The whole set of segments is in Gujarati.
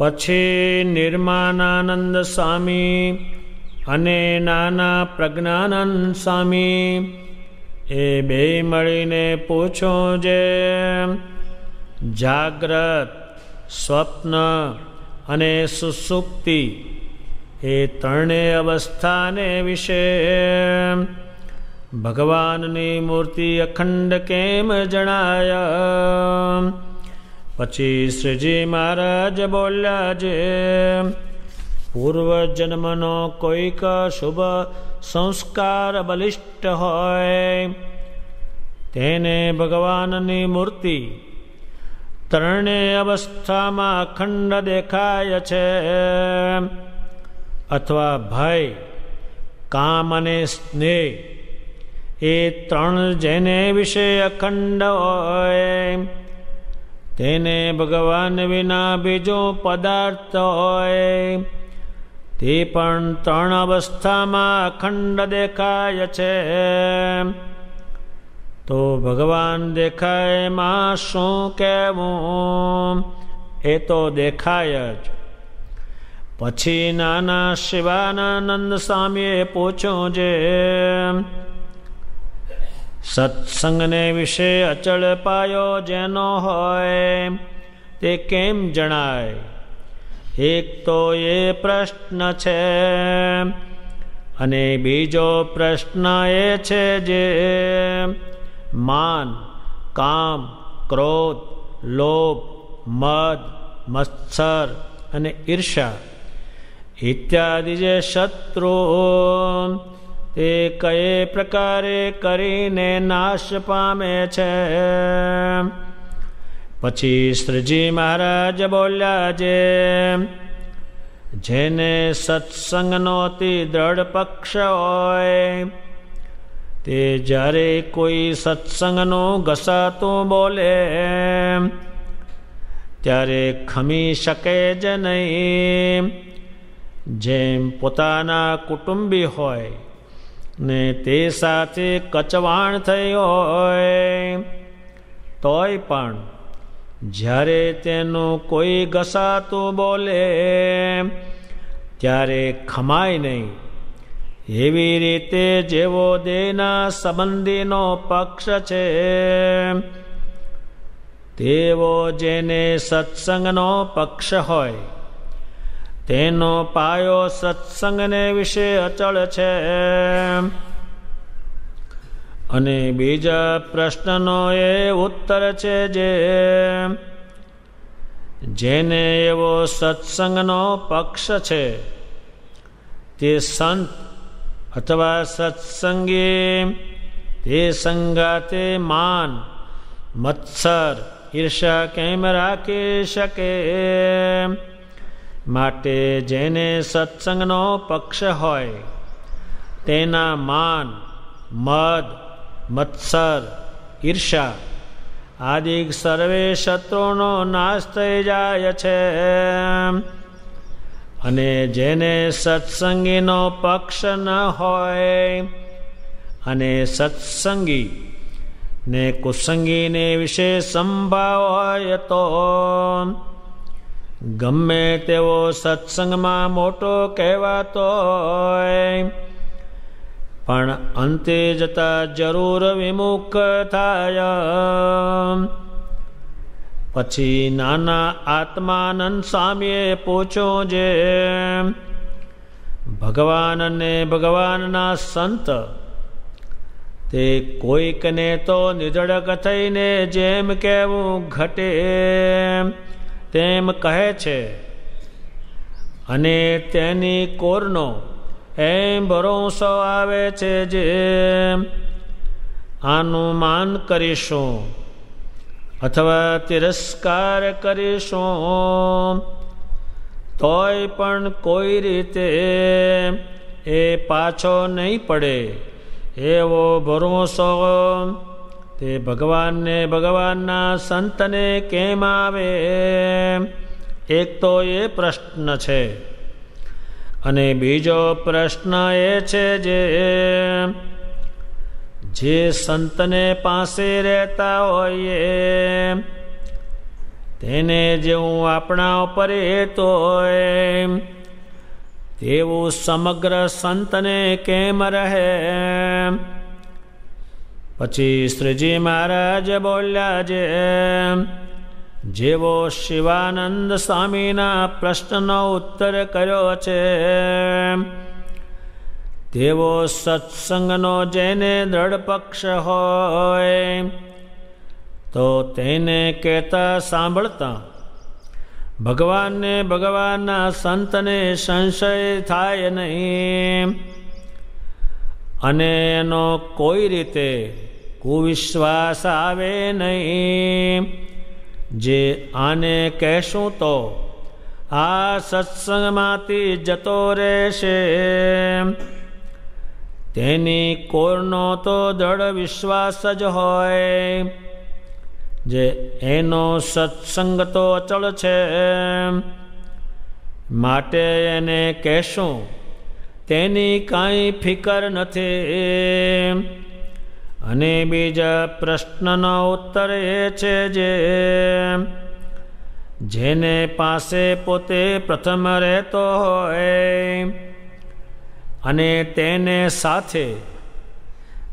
પછી નિર્માનાનંદ સ્વામી અને નાના પ્રજ્ઞાનંદ સ્વામી એ બે મળીને પૂછો જે જાગ્રત, સ્વપ્ન અને સુષુપ્તિ એ ત્રણેય અવસ્થાને વિશે ભગવાનની મૂર્તિ અખંડ કેમ જણાય? પછી શ્રીજી મહારાજ બોલ્યા જે પૂર્વજન્મનો કોઈક શુભ સંસ્કાર બલિષ્ઠ હોય તેને ભગવાનની મૂર્તિ ત્રણેય અવસ્થામાં અખંડ દેખાય છે. અથવા ભય, કામ અને સ્નેહ એ ત્રણ જેને વિશે અખંડ હોય તેને ભગવાન વિના બીજો પદાર્થ હોય તે પણ ત્રણ અવસ્થામાં અખંડ દેખાય છે. તો ભગવાન દેખાય એમાં શું કહેવું? એ તો દેખાય જ. પછી નાના શિવાનંદ સ્વામીએ પૂછ્યું જે સત્સંગને વિશે અચળ પાયો જેનો હોય તે કેમ જણાય? એક તો એ પ્રશ્ન છે અને બીજો પ્રશ્ન એ છે જે માન, કામ, ક્રોધ, લોભ, મદ, મત્સર અને ઈર્ષા ઇત્યાદિ જે શત્રુ તે કયે પ્રકારે કરીને નાશ પામે છે. પછી શ્રીજી મહારાજ બોલ્યા જે જેને સત્સંગનો અતિ દ્રઢ પક્ષ હોય તે જ્યારે કોઈ સત્સંગનું ઘસાતું બોલે ત્યારે ખમી શકે જ નહીં. જેમ પોતાના કુટુંબી હોય ને તે સાથે કચવાણ થઈ હોય તોય પણ જ્યારે તેનું કોઈ ઘસાતું બોલે ત્યારે ખમાય નહીં. એવી રીતે જેવો દેહના સંબંધીનો પક્ષ છે તેવો જેને સત્સંગનો પક્ષ હોય તેનો પાયો સત્સંગને વિશે અચળ છે. અને બીજા પ્રશ્નનો એ ઉત્તર છે જે જેને એવો સત્સંગનો પક્ષ છે તે સંત અથવા સત્સંગી તે સંગાતે માન, મત્સર, ઈર્ષા કેમ રાખી શકે? માટે જેને સત્સંગનો પક્ષ હોય તેના માન, મદ, મત્સર, ઈર્ષા આદિ સર્વે શત્રુનો નાશ થઈ જાય છે. અને જેને સત્સંગીનો પક્ષ ન હોય અને સત્સંગી ને કુસંગીને વિશે સંભાવ હોય તો ગમે તેવો સત્સંગમાં મોટો કહેવાતો હોય પણ અંતે જતા જરૂર વિમુખ થાય. પછી નાના આત્માનંદ સ્વામીએ પૂછ્યું જે ભગવાન અને ભગવાનના સંત તે કોઈકને તો નિધડક થઈને જેમ કહેવું ઘટે તેમ કહે છે અને તેની કોરનો એમ ભરોસો આવે છે જે આનું માન કરીશું અથવા તિરસ્કાર કરીશું તોય પણ કોઈ રીતે એ પાછો નહીં પડે એવો ભરોસો તે ભગવાનને ભગવાનના સંતને કેમ આવે? એક તો એ પ્રશ્ન છે. અને બીજો પ્રશ્ન એ છે જે સંતને પાસે રહેતા હોઈએ તેને જેવું આપણા ઉપર હેતો હોય તેવું સમગ્ર સંતને કેમ રહે. પછી શ્રીજી મહારાજ બોલ્યા જેવો શિવાનંદ સ્વામીના પ્રશ્નનો ઉત્તર કર્યો છે તેવો સત્સંગનો જેને દ્રઢ પક્ષ હોય તો તેને કહેતા સાંભળતા ભગવાનને ભગવાનના સંતને સંશય થાય નહીં અને એનો કોઈ રીતે કુવિશ્વાસ આવે નહીં. જે આને કહેશું તો આ સત્સંગમાંથી જતો રહેશે તેની કોરનો તો દ્રઢ વિશ્વાસ જ હોય. જે એનો સત્સંગ તો અચળ છે માટે એને કહેશું તેની કાંઈ ફિકર નથી. અને બીજા પ્રશ્નનો ઉત્તર એ છે જેને પાસે પોતે પ્રથમ રહેતો હોય અને તેને સાથે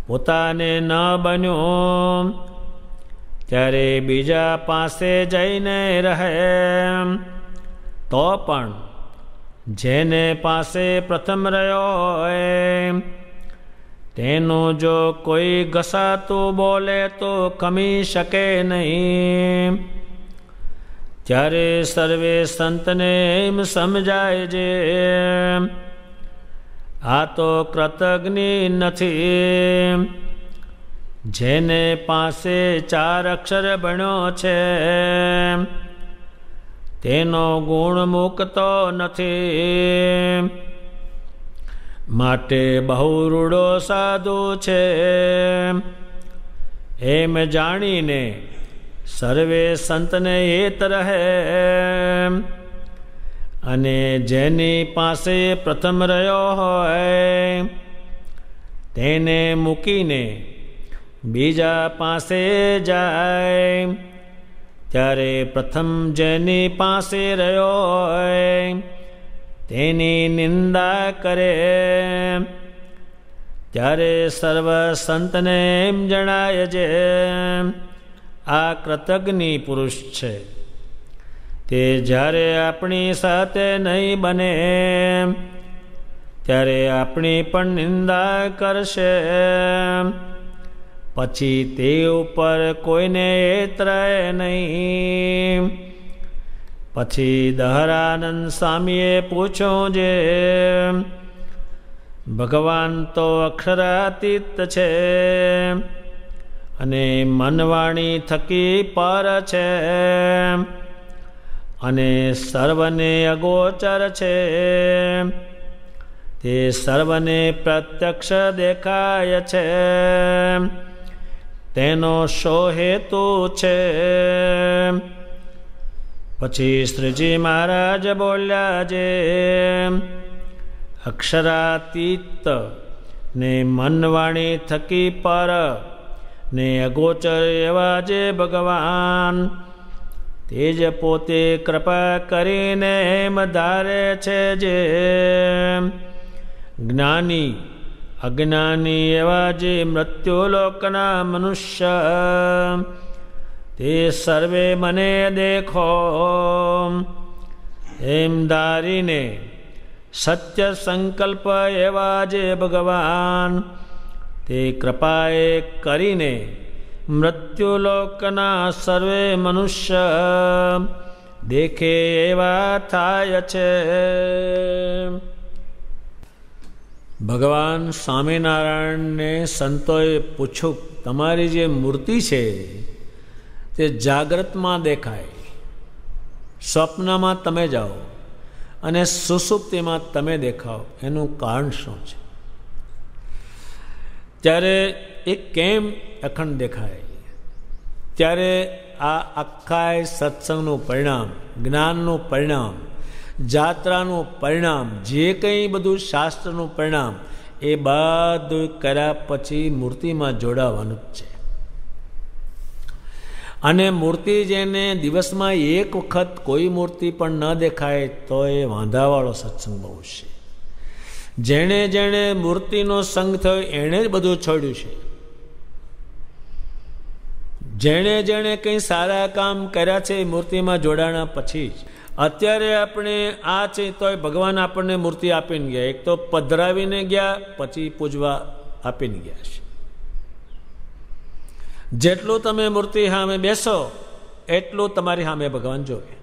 પોતાને ન બન્યું ત્યારે બીજા પાસે જઈને રહે તો પણ જેને પાસે પ્રથમ રહ્યો હોય તેનું જો કોઈ ઘસાતું બોલે તો ખમી શકે નહીં. ત્યારે સર્વે સંતને એમ સમજાય આ તો કૃતજ્ઞ નથી. જેને પાસે 4 અક્ષર ભણ્યો છે તેનો ગુણ મૂકતો નથી માટે બહુ રૂડો સાધુ છે એમ જાણીને સર્વે સંતને હેત રહે. અને જેની પાસે પ્રથમ રહ્યો હોય તેને મૂકીને બીજા પાસે જાય ત્યારે પ્રથમ જેની પાસે રહ્યો હોય તેની નિંદા કરે. ત્યારે સર્વ સંતને એમ જણાય આ કૃતજ્ઞ પુરુષ છે તે જ્યારે આપણી સાથે નહીં બને ત્યારે આપણી પણ નિંદા કરશે. પછી તે ઉપર કોઈને એતરાય નહીં. પછી દહરાનંદ સ્વામીએ પૂછ્યું ભગવાન તો અક્ષરાતીત છે અને મનવાણી થકી પર છે અને સર્વને અગોચર છે. તે સર્વને પ્રત્યક્ષ દેખાય છે. તેનો શો હેતુ છે. પછી શ્રીજી મહારાજ બોલ્યા અક્ષરાતીત ને મનવાણી થકી પર ને અગોચર એવા ભગવાન તે જ પોતે કૃપા કરીને એમ ધારે છે જ્ઞાની અજ્ઞાની એવા મૃત્યુલોકના મનુષ્ય તે સર્વે મને દેખો એમ ધારીને સત્ય સંકલ્પ એવા ભગવાન તે કૃપાએ કરીને મૃત્યુલોકના સર્વે મનુષ્ય દેખે એવા થાય છે. ભગવાન સ્વામિનારાયણને સંતોએ પૂછ્યું તમારી જે મૂર્તિ છે તે જાગ્રતમાં દેખાય, સ્વપ્નમાં તમે જાઓ અને સુષુપ્તિમાં તમે દેખાઓ, એનું કારણ શું છે? ત્યારે એ કેમ અખંડ દેખાય? ત્યારે આ આખા સત્સંગનું પરિણામ, જ્ઞાનનું પરિણામ, જાત્રાનું પરિણામ, જે કંઈ બધું શાસ્ત્રનું પરિણામ એ બધું કર્યા પછી મૂર્તિમાં જોડાવાનું જ છે. અને મૂર્તિ જેને દિવસમાં એક વખત કોઈ મૂર્તિ પણ ન દેખાય તો એ વાંધાવાળો સત્સંગ બહુ છે. જેણે જેણે મૂર્તિનો સંગ થયો એણે જ બધું છોડ્યું છે. જેણે જેણે કંઈ સારા કામ કર્યા છે એ મૂર્તિમાં જોડાણા પછી જ. અત્યારે આપણે આ છે તોય ભગવાન આપણને મૂર્તિ આપીને ગયા. એક તો પધરાવીને ગયા, પછી પૂજવા આપીને ગયા છે. જેટલું તમે મૂર્તિ સામે બેસો એટલું તમારી સામે ભગવાન જોવે.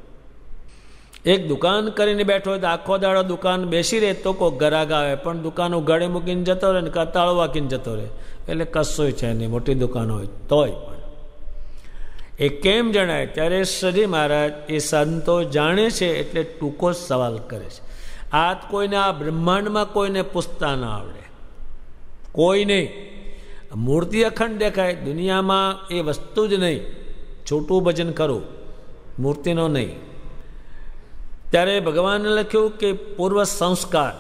એક દુકાન કરીને બેઠો હોય તો આખો દાડો દુકાન બેસી રહે તો કોઈ ગ્રાહક આવે, પણ દુકાન ઉગાડી મૂકીને જતો રહે ને તાળું વાંકીને જતો રહે, એટલે કશું છે નહીં. મોટી દુકાન હોય તોય પણ એ કેમ જણાય? ત્યારે શ્રીજી મહારાજ એ સંતો જાણે છે એટલે ટૂંકો સવાલ કરે છે. આ કોઈને આ બ્રહ્માંડમાં કોઈને પૂછતા ના આવડે, કોઈ નહીં. મૂર્તિ અખંડ દેખાય, દુનિયામાં એ વસ્તુ જ નહીં. છોટું ભજન કરું, મૂર્તિનો નહીં. ત્યારે ભગવાને લખ્યું કે પૂર્વ સંસ્કાર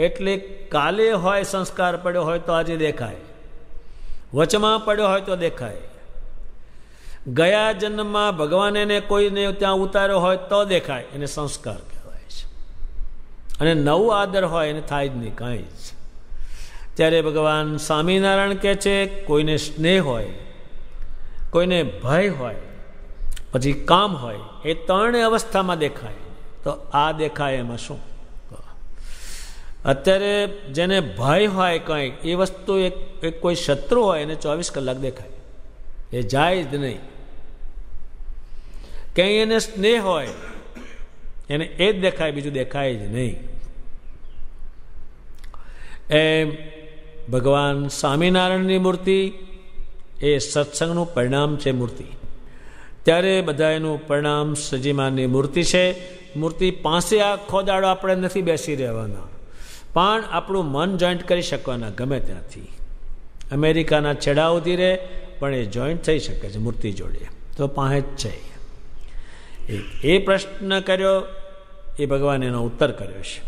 એટલે કાલે હોય સંસ્કાર પડ્યો હોય તો આજે દેખાય, વચમાં પડ્યો હોય તો દેખાય. ગયા જન્મમાં ભગવાન એને કોઈને ત્યાં ઉતાર્યો હોય તો દેખાય, એને સંસ્કાર કહેવાય છે. અને નવું આદર હોય એને થાય જ નહીં કાંઈ જ. ત્યારે ભગવાન સ્વામિનારાયણ કહે છે કોઈને સ્નેહ હોય, કોઈને ભય હોય, પછી કામ હોય, એ ત્રણેય અવસ્થામાં દેખાય. તો આ દેખાય એમાં શું? અત્યારે જેને ભય હોય કંઈક એ વસ્તુ એક કોઈ શત્રુ હોય એને 24 કલાક દેખાય, એ જાય જ નહીં. કંઈ એને સ્નેહ હોય એને એ જ દેખાય, બીજું દેખાય જ નહીં. એમ ભગવાન સ્વામિનારાયણની મૂર્તિ એ સત્સંગનું પરિણામ છે. મૂર્તિ ત્યારે બધા એનું પરિણામ શ્રીજીમાની મૂર્તિ છે. મૂર્તિ પાસે આખો દાડો આપણે નથી બેસી રહેવાના, પણ આપણું મન જોઈન્ટ કરી શકવાના ગમે ત્યાંથી. અમેરિકાના છેડા ઉધી રહે પણ એ જોઈન્ટ થઈ શકે છે મૂર્તિ જોડે, તો પાસે જ છે. એ પ્રશ્ન કર્યો, એ ભગવાન એનો ઉત્તર કર્યો છે.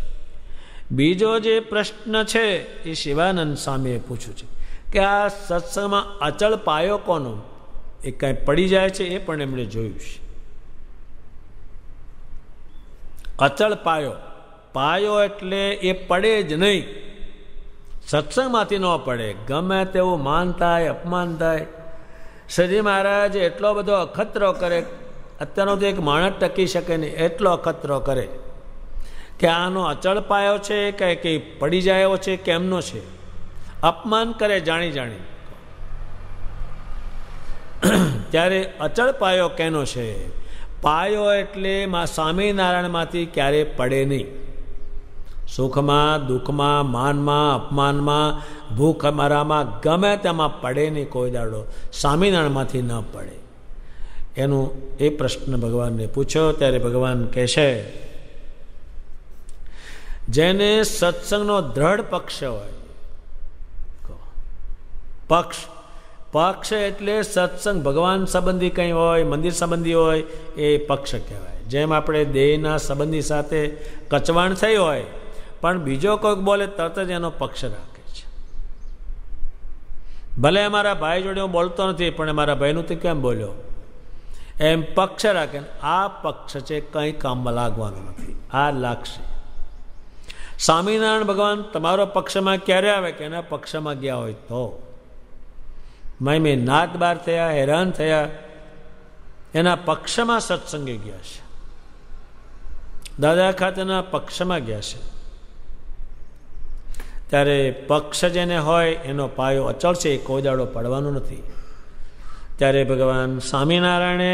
બીજો જે પ્રશ્ન છે એ શિવાનંદ સ્વામીએ પૂછ્યું છે કે આ સત્સંગમાં અચળ પાયો કોનો? એ કાંઈ પડી જાય છે એ પણ એમણે જોયું છે. અચળ પાયો, પાયો એટલે એ પડે જ નહીં, સત્સંગમાંથી ન પડે. ગમે તેવું માન થાય, અપમાન થાય. શ્રીજી મહારાજ એટલો બધો અખતરો કરે, અત્યારનો તો એક માણસ ટકી શકે નહીં એટલો અખતરો કરે કે આનો અચળ પાયો છે કે પડી જાય એવો છે, કેમનો છે? અપમાન કરે જાણી જાણી. ત્યારે અચળ પાયો કેનો છે? પાયો એટલે સ્વામિનારાયણમાંથી ક્યારેય પડે નહીં. સુખમાં, દુઃખમાં, માનમાં, અપમાનમાં, ભૂખ મરામાં, ગમે તેમાં પડે નહીં કોઈ દાડો. સ્વામિનારાયણમાંથી ન પડે. એનું એ પ્રશ્ન ભગવાનને પૂછ્યો. ત્યારે ભગવાન કહે છે જેને સત્સંગનો દ્રઢ પક્ષ હોય, પક્ષ એટલે સત્સંગ ભગવાન સંબંધી કંઈ હોય, મંદિર સંબંધી હોય, એ પક્ષ કહેવાય. જેમ આપણે દેહના સંબંધી સાથે કચવાણ થઈ હોય પણ બીજો કોઈક બોલે તરત જ એનો પક્ષ રાખે છે. ભલે અમારા ભાઈ જોડે હું બોલતો નથી પણ મારા ભાઈનું તો કેમ બોલ્યો, એમ પક્ષ રાખે. આ પક્ષ છે, કંઈ કામમાં લાગવાનું નથી. આ લાગશે. સ્વામિનારાયણ ભગવાન તમારો પક્ષમાં ક્યારે આવે કે એના પક્ષમાં ગયા હોય તો. મેં નાત બાર થયા, હેરાન થયા, એના પક્ષમાં સત્સંગે ગયા છે. દાદા ખાતેના પક્ષમાં ગયા છે. ત્યારે પક્ષ જેને હોય એનો પાયો અચળ છે, એ કોઈ દાડો પડવાનો નથી. ત્યારે ભગવાન સ્વામિનારાયણે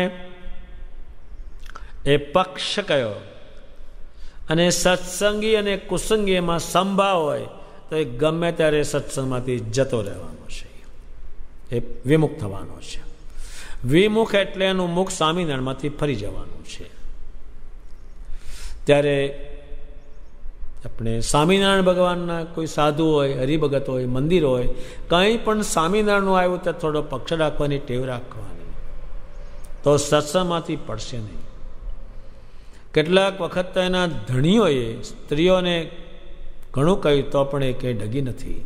એ પક્ષ કયો. અને સત્સંગી અને કુસંગી એમાં સંભાવ હોય તો એ ગમે ત્યારે સત્સંગમાંથી જતો રહેવાનો છે, એ વિમુખ થવાનો છે. વિમુખ એટલે એનું મુખ સ્વામિનારાયણમાંથી ફરી જવાનું છે. ત્યારે આપણે સ્વામિનારાયણ ભગવાનના કોઈ સાધુ હોય, હરિભગત હોય, મંદિર હોય, કંઈ પણ સ્વામિનારાયણનું આવ્યું તો થોડો પક્ષ રાખવાની ટેવ રાખવાની, તો સત્સંગમાંથી પડશે નહીં. કેટલાક વખત તો એના ધણીઓએ સ્ત્રીઓને ઘણું કહ્યું તો પણ એ કંઈ ડગી નથી.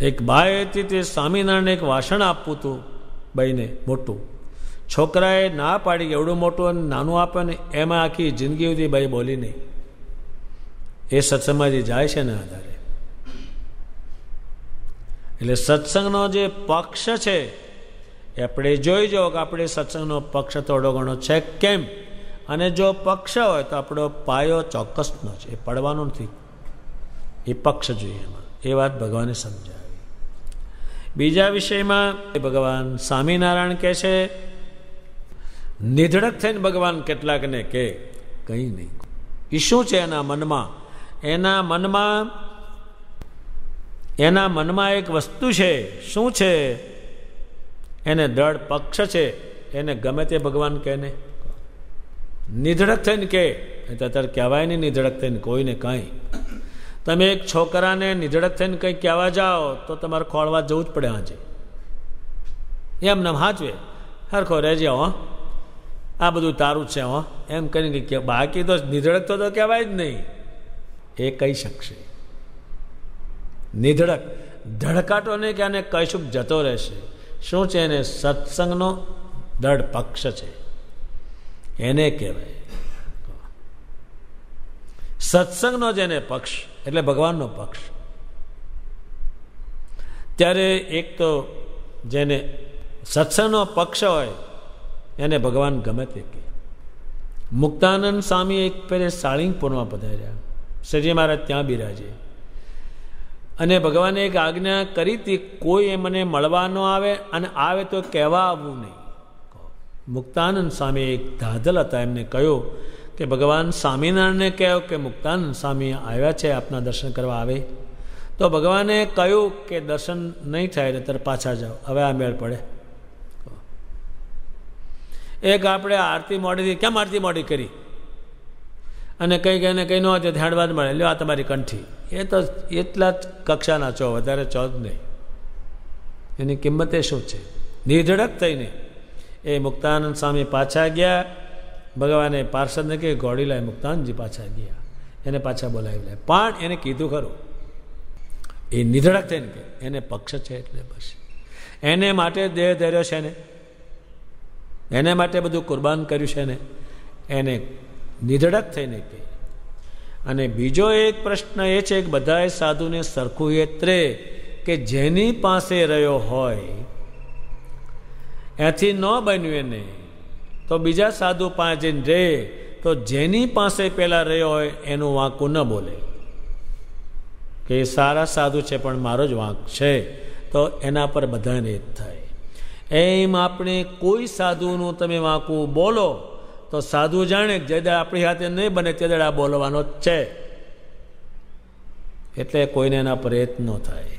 એક બાઈ હતી, તે સ્વામિનારાયણને એક વાસણ આપવું હતું, ભાઈને મોટું. છોકરાએ ના પાડી કે એવડું મોટું અને નાનું આપે ને એમાં આખી જિંદગી સુધી ભાઈ બોલી નહીં. એ સત્સંગમાં જે જાય છે ને આધારે. એટલે સત્સંગનો જે પક્ષ છે એ આપણે જોઈ જાઓ કે આપણે સત્સંગનો પક્ષ થોડો ઘણો છે કેમ. અને જો પક્ષ હોય તો આપણો પાયો ચોક્કસનો છે, એ પડવાનો નથી. એ પક્ષ જોઈએ એમાં. એ વાત ભગવાને સમજાવી. બીજા વિષયમાં ભગવાન સ્વામિનારાયણ કહે છે, નિધડક થઈને ભગવાન કેટલાકને કે કંઈ નહીં. એ શું છે એના મનમાં? એના મનમાં એક વસ્તુ છે. શું છે? એને દ્રઢ પક્ષ છે. એને ગમે તે ભગવાન કહે ને નિધડક થઈને કે. અત્યારે કહેવાય નહીં નિધડક થઈને કોઈને કાંઈ. તમે એક છોકરાને નિધડક થઈને કંઈ કહેવા જાઓ તો તમારે ખોળવા જવું જ પડે. આજે એમને હાચવે હરખો રહેજે હો, આ બધું તારું છે હો, એમ કરીને કે બાકી તો નિધડક તો કહેવાય જ નહીં. એ કહી શકશે. નિધડક ધડકાટો નહીં કે આને કહીશું જતો રહેશે. શું છે? એને સત્સંગનો દ્રઢ પક્ષ છે, એને કહેવાય સત્સંગનો જેને પક્ષ, એટલે ભગવાનનો પક્ષ. ત્યારે એક તો જેને સત્સંગનો પક્ષ હોય એને ભગવાન ગમે તે કહે. મુક્તાનંદ સ્વામી એક પેલે સાળીંગપુરમાં પધાર્યા. શ્રીજી મહારાજ ત્યાં બિરાજે અને ભગવાને એક આજ્ઞા કરી હતી, કોઈ મને મળવા ન આવે અને આવે તો કહેવા આવવું નહીં. મુક્તાનંદ સ્વામી એક ધાધલ હતા. એમને કહ્યું કે ભગવાન સ્વામિનારાયણને કહો કે મુક્તાનંદ સ્વામી આવ્યા છે, આપના દર્શન કરવા આવે. તો ભગવાને કહ્યું કે દર્શન નહીં થાય ત્યારે પાછા જાઓ, હવે આ મેળ પડે. એક આપણે આરતી મોડી, કેમ આરતી મોડી કરી અને કંઈક એને કંઈ ન હોય તો ધ્યાનવાદ મળે, લ્યો આ તમારી કંઠી. એ તો એટલા જ કક્ષાના છો, વધારે છો જ નહીં. એની કિંમતે શું છે? નિર્ધડક થઈને એ મુક્તાનંદ સ્વામી પાછા ગયા. ભગવાને પાર્ષદને કે ઘોડી લાય. મુક્તાનંદજી પાછા ગયા, એને પાછા બોલાવી લે. પણ એને કીધું ખરું, એ નિધડક થઈને કે એને પક્ષ છે એટલે બસ. એને માટે દેહ ધર્યો છે ને, એને માટે બધું કુરબાન કર્યું છે ને, એને નિધડક થઈને કે. અને બીજો એક પ્રશ્ન એ છે કે બધાએ સાધુને સરખું એત્રે કે જેની પાસે રહ્યો હોય એથી ન બન્યું એને તો બીજા સાધુ પાસે જઈને રહે તો જેની પાસે પહેલાં રહ્યો હોય એનું વાંકું ન બોલે કે એ સારા સાધુ છે પણ મારો જ વાંક છે, તો એના પર બધાને જ થાય. એમ આપણે કોઈ સાધુનું તમે વાંકું બોલો તો સાધુ જાણે જે દાડે આપણી હાથે નહીં બને તે દાડે આ બોલવાનો જ છે. એટલે કોઈને એના પર એત ન થાય.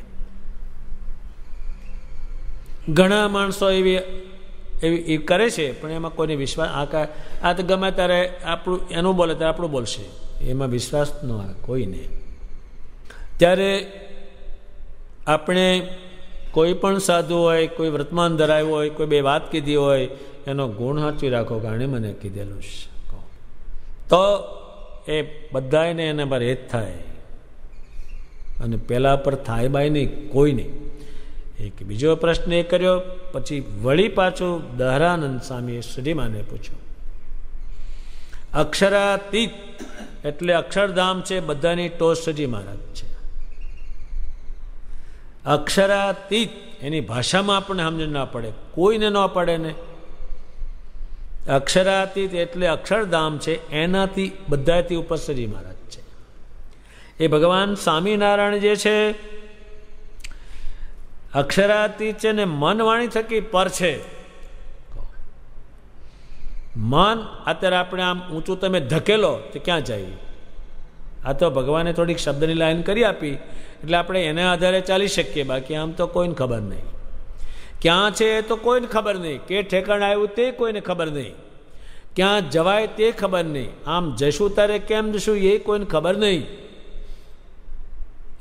ઘણા માણસો એવી કરે છે પણ એમાં કોઈને વિશ્વાસ આ તો ગમે ત્યારે આપણું એનું બોલે ત્યારે આપણું બોલશે, એમાં વિશ્વાસ ન આવે કોઈને. ત્યારે આપણે કોઈ પણ સાધુ હોય, કોઈ વર્તમાન ધરાવ્યું હોય, કોઈ બે વાત કીધી હોય, એનો ગુણ સાચવી રાખો કે આણે મને કીધેલું છે, તો એ બધાને એના પર એ જ થાય. અને પેલા પર થાય બાય નહીં, કોઈ નહીં. એક બીજો પ્રશ્ન એ કર્યો. પછી વળી પાછું દહરાનંદ સ્વામીએ શ્રીમાને પૂછ્યું, અક્ષરાતીત એટલે અક્ષરધામ છે, બધાની ટોચ શ્રીજી મહારાજ છે. અક્ષરાતીત એની ભાષામાં આપણને સમજ ના પડે, કોઈને ન પડે ને. અક્ષરાતીત એટલે અક્ષરધામ છે, એનાથી બધાથી ઉપર શ્રીજી મહારાજ છે. એ ભગવાન સ્વામિનારાયણ જે છે અક્ષરાતીત છે ને મન વાણી થકી પર છે. મન અત્યારે આપણે આમ ઊંચું તમે ધકેલો તો ક્યાં જાય? આ તો ભગવાને થોડીક શબ્દની લાઈન કરી આપી એટલે આપણે એને આધારે ચાલી શકીએ, બાકી આમ તો કોઈને ખબર નહીં. ક્યાં છે એ તો કોઈને ખબર નહીં, કે ઠેકાણ આવ્યું તે કોઈને ખબર નહીં, ક્યાં જવાય તે ખબર નહીં, આમ જશું તારે કેમ જશું એ કોઈને ખબર નહીં,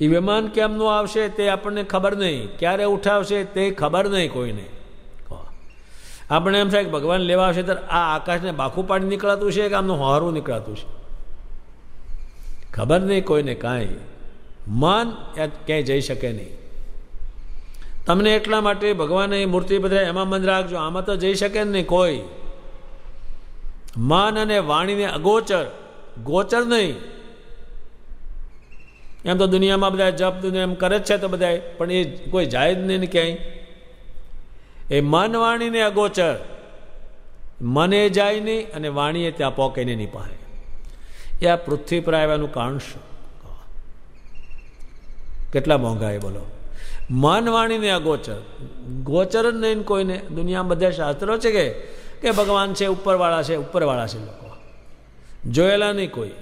એ વિમાન કેમનું આવશે તે આપણને ખબર નહીં, ક્યારે ઉઠાવશે તે ખબર નહીં કોઈને. આપણે એમ થાય કે ભગવાન લેવા આવશે ત્યારે આ આકાશને બાખું પાડી નીકળાતું છે કે આમનું હારું નીકળાતું છે, ખબર નહીં કોઈને કાંઈ. મન ક્યાંય જઈ શકે નહીં. તો તમને એટલા માટે ભગવાને મૂર્તિ બધા એમાં મન રાખજો, આમાં તો જઈ શકે નહીં કોઈ. મન અને વાણીને અગોચર, ગોચર નહીં. એમ તો દુનિયામાં બધા જપ એમ કરે જ છે તો બધા, પણ એ કોઈ જાય જ નહીં ક્યાંય. એ મન વાણીને અગોચર, મને જાય નહીં અને વાણીએ ત્યાં પોકેને નહીં પાહે. એ આ પૃથ્વી પર આવ્યાનું કારણ શું? કેટલા મોંઘા એ બોલો. મન વાણીને અગોચર, ગોચર જ નહીં કોઈને. દુનિયામાં બધા શાસ્ત્રો છે કે ભગવાન છે, ઉપરવાળા છે, ઉપરવાળા છે. લોકો જોયેલા નહીં કોઈ.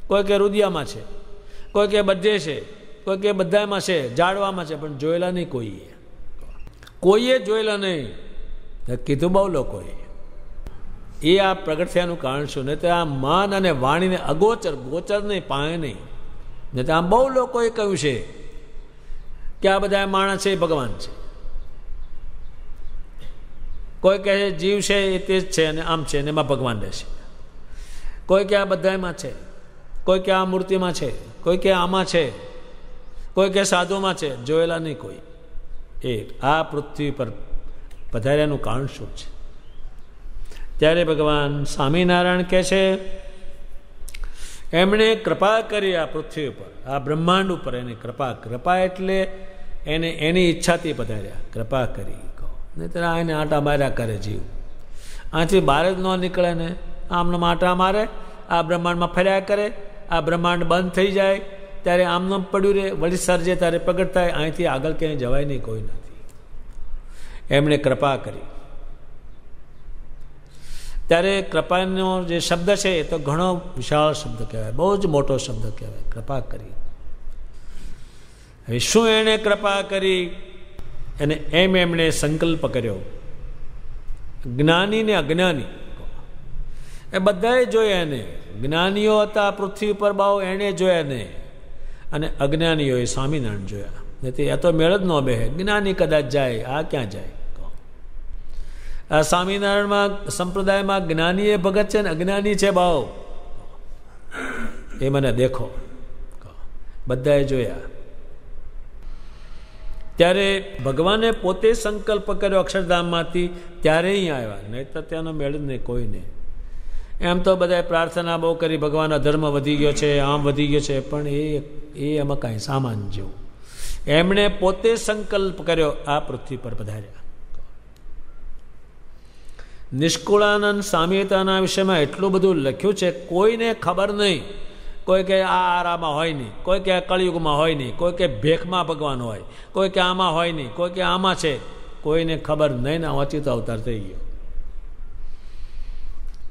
કોઈ કે રુદિયામાં છે, કોઈ કે બધે છે, કોઈ કે બધામાં છે, ઝાડવામાં છે, પણ જોયેલા નહીં કોઈએ જોયેલા નહીં. કીધું બહુ લોકોએ. એ આ પ્રગટ થયાનું કારણ શું? નહીં તો આ મન અને વાણીને અગોચર, ગોચર નહીં, પાય નહીં. નહીં તો આમ બહુ લોકોએ કહ્યું છે કે આ બધા માણસ છે, ભગવાન છે. કોઈ કહે છે જીવ છે એ તે જ છે અને આમ છે અને એમાં ભગવાન રહેશે. કોઈ કે આ બધામાં છે, કોઈ કે આ મૂર્તિમાં છે, કોઈ કે આમાં છે, કોઈ કે સાધુમાં છે. જોયેલા નહીં કોઈ. એ આ પૃથ્વી પર પધાર્યાનું કારણ શું છે? ત્યારે ભગવાન સ્વામિનારાયણ કહે છે એમણે કૃપા કરી આ પૃથ્વી ઉપર, આ બ્રહ્માંડ ઉપર. એની કૃપા એટલે એને એની ઈચ્છાથી પધાર્યા. કૃપા કરી કહો, નહીં તો એને આટા માર્યા કરે જીવ. આથી બહાર જ ન નીકળે ને, આમને આટા મારે, આ બ્રહ્માંડમાં ફર્યા કરે. આ બ્રહ્માંડ બંધ થઈ જાય ત્યારે આમનો પડ્યું રહે, વળી સર્જે ત્યારે પ્રગટ થાય. અહીંથી આગળ ક્યાંય જવાય નહીં, કોઈ નથી. એમણે કૃપા કરી. ત્યારે કૃપાનો જે શબ્દ છે એ તો ઘણો વિશાળ શબ્દ કહેવાય, બહુ જ મોટો શબ્દ કહેવાય. કૃપા કરી. હવે શું એણે કૃપા કરી? અને એમણે સંકલ્પ કર્યો. જ્ઞાની ને અજ્ઞાની એ બધાએ જોયા એને. જ્ઞાનીઓ હતા પૃથ્વી પર બહુ, એણે જોયા ને. અને અજ્ઞાનીઓએ સ્વામિનારાયણ જોયા. નથી આ તો મેળ જ ન બેહે. જ્ઞાની કદાચ જાય, આ ક્યાં જાય? આ સ્વામિનારાયણમાં સંપ્રદાયમાં જ્ઞાની એ ભગત છે ને અજ્ઞાની છે બહુ. એ મને દેખો. બધાએ જોયા. ત્યારે ભગવાને પોતે સંકલ્પ કર્યો અક્ષરધામમાંથી, ત્યારે અહીં આવ્યા. નહીં તો ત્યાંનો મેળ જ નહીં કોઈને. એમ તો બધાએ પ્રાર્થના બહુ કરી, ભગવાન અધર્મ વધી ગયો છે, આમ વધી ગયો છે, પણ એ એમાં કાંઈ સામાન જેવું. એમણે પોતે સંકલ્પ કર્યો, આ પૃથ્વી પર પધાર્યા. નિષ્કુળાનંદ સામ્યતાના વિષયમાં એટલું બધું લખ્યું છે, કોઈને ખબર નહીં. કોઈ કે આ આરામાં હોય નહીં, કોઈ કે આ કળિયુગમાં હોય નહીં, કોઈ કે ભેખમાં ભગવાન હોય, કોઈ કે આમાં હોય નહીં, કોઈ કે આમાં છે. કોઈને ખબર નહીં ને અચિત અવતાર થઈ ગયો.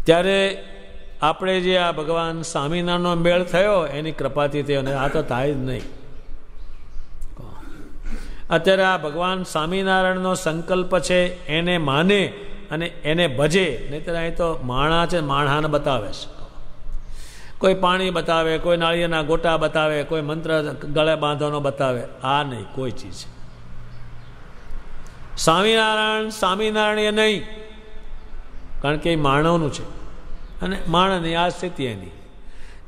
ત્યારે આપણે જે આ ભગવાન સ્વામિનારાયણનો મેળ થયો એની કૃપાથી થયો, ને આ તો થાય જ નહીં. અત્યારે આ ભગવાન સ્વામિનારાયણનો સંકલ્પ છે એને માને અને એને ભજે. નહીં અહીં તો માણા છે, માણાને બતાવે છે. કોઈ પાણી બતાવે, કોઈ નાળિયેરના ગોટા બતાવે, કોઈ મંત્ર ગળે બાંધવાનો બતાવે. આ નહીં કોઈ ચીજ. સ્વામિનારાયણ એ નહીં, કારણ કે એ માનવનું છે અને માણસની આ સ્થિતિ એની.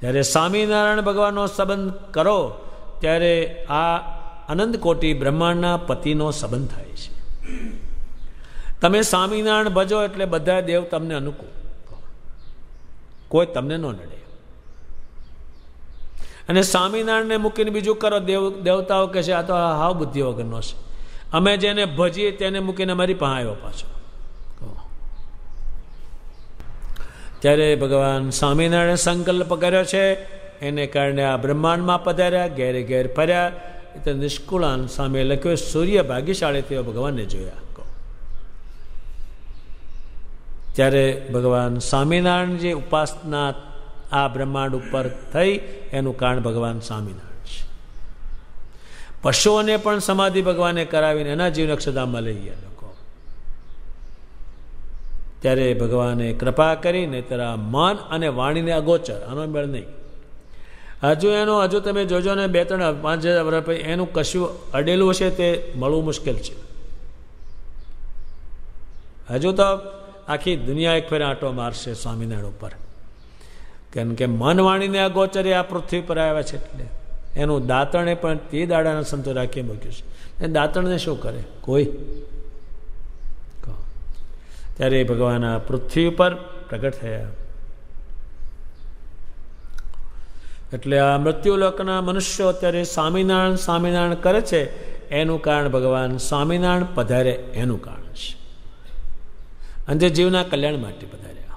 જ્યારે સ્વામિનારાયણ ભગવાનનો સંબંધ કરો ત્યારે આ અનંત કોટી બ્રહ્માંડના પતિનો સંબંધ થાય છે. તમે સ્વામિનારાયણ ભજો એટલે બધા દેવ તમને અનુકૂળ, કોઈ તમને ન નડે. અને સ્વામિનારાયણને મૂકીને બીજું કરો, દેવતાઓ કહે છે આ તો હાવ બુદ્ધિ વગરનો છે. અમે જેને ભજીએ તેને મૂકીને અમારી પાસે આવ્યો પાછો. ત્યારે ભગવાન સ્વામિનારાયણ સંકલ્પ કર્યો છે, એને કારણે આ બ્રહ્માંડમાં પધાર્યા, ઘેરે ઘેર ફર્યા. એટલે નિષ્કુળાન સામે લખ્યો, સૂર્ય ભાગ્યશાળી તેઓ ભગવાનને જોયા. ત્યારે ભગવાન સ્વામિનારાયણ જે ઉપાસના આ બ્રહ્માંડ ઉપર થઈ એનું કારણ ભગવાન સ્વામિનારાયણ છે. પશુઓને પણ સમાધિ ભગવાને કરાવીને એના જીવન અક્ષરધામમાં લઈ ગયા લોકો. ત્યારે ભગવાને કૃપા કરીને તારા મન અને વાણીને અગોચર, આનો મેળ નહીં. હજુ તમે જોજો ને 2-3-5 વર્ષ પછી એનું કશું અડેલું હશે તે મળવું મુશ્કેલ છે. હજુ તો આખી દુનિયા એક ફેર આંટો મારશે સ્વામિનારાયણ ઉપર, કેમ કે મન વાણીને અગોચરે આ પૃથ્વી પર આવ્યા છે. એટલે એનું દાંતણે પણ તે દાડાના સંતો રાખી મૂક્યું છે. એ દાંતણને શું કરે કોઈ? ત્યારે ભગવાન આ પૃથ્વી ઉપર પ્રગટ થયા. એટલે આ મૃત્યુલોકના મનુષ્યો અત્યારે સ્વામિનારાયણ સ્વામિનારાયણ કરે છે, એનું કારણ ભગવાન સ્વામિનારાયણ પધારે એનું કારણ છે. અને જે જીવના કલ્યાણ માટે પધાર્યા.